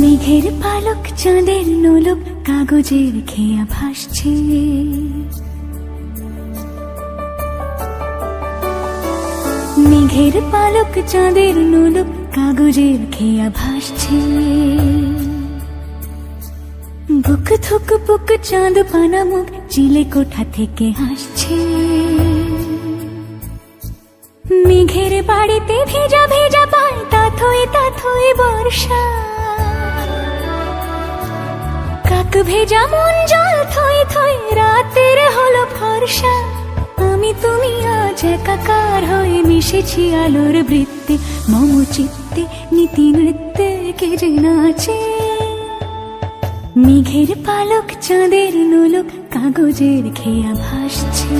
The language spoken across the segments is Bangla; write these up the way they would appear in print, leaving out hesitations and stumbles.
মেঘের পালক চাঁদের নোলক কাগজের খেয়া ভাসছে, মেঘের পালক চাঁদের নোলক কাগজের খেয়া ভাসছে। বুক থুক বুক চাঁদ পানা মুখ চিলে কোঠা থেকে হাসছে। মেঘের বাড়িতে ভেজা ভেজা পায় তাথই বর্ষা, কাক ভেজা মন জল থই থই রাতের হলো ফর্সা। আমি তুমি আজ একাকার হয়ে মিশেছি আলোর বৃত্তে, মম চিত্তে নীতি নৃত্যে কে যে নাচে। মেঘের পালক চাঁদের নোলক কাগজের খেয়া ভাসছে।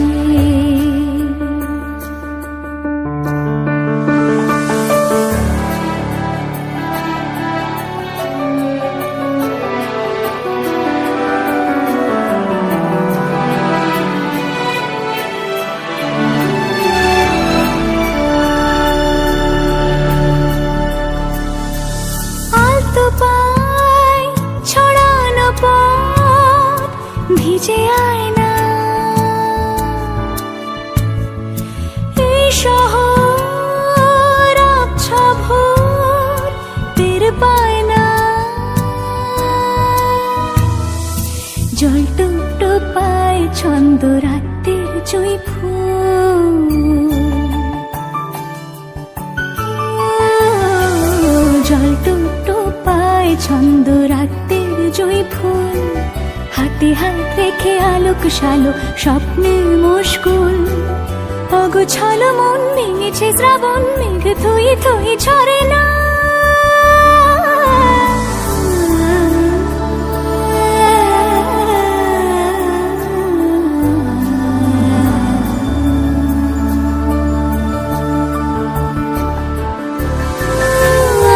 ভিজে আয়না এই শহর আবছা ভোর টের পায় না। জল টুকটো পায় ছন্দ রাতের জুঁই ফুল, জল টুকটো পায় ছন্দ রাতের জুঁই ফুল। হাতে হাত রেখে আলোক শালো স্বপ্নে মশগুল, অগোছালো মন ভেঙেছে শ্রাবণ মেঘ থই থই ঝরে না।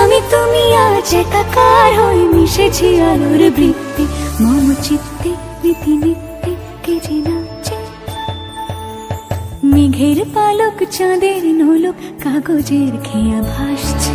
আমি তুমি আজ একাকার হয়ে মিশেছি আলোর বৃত্তে, মম চিত্তে নীতি নিত্যে কে যে নাচে। মেঘের পালক চাঁদের নোলক কাগজের খেয়া ভাসছে।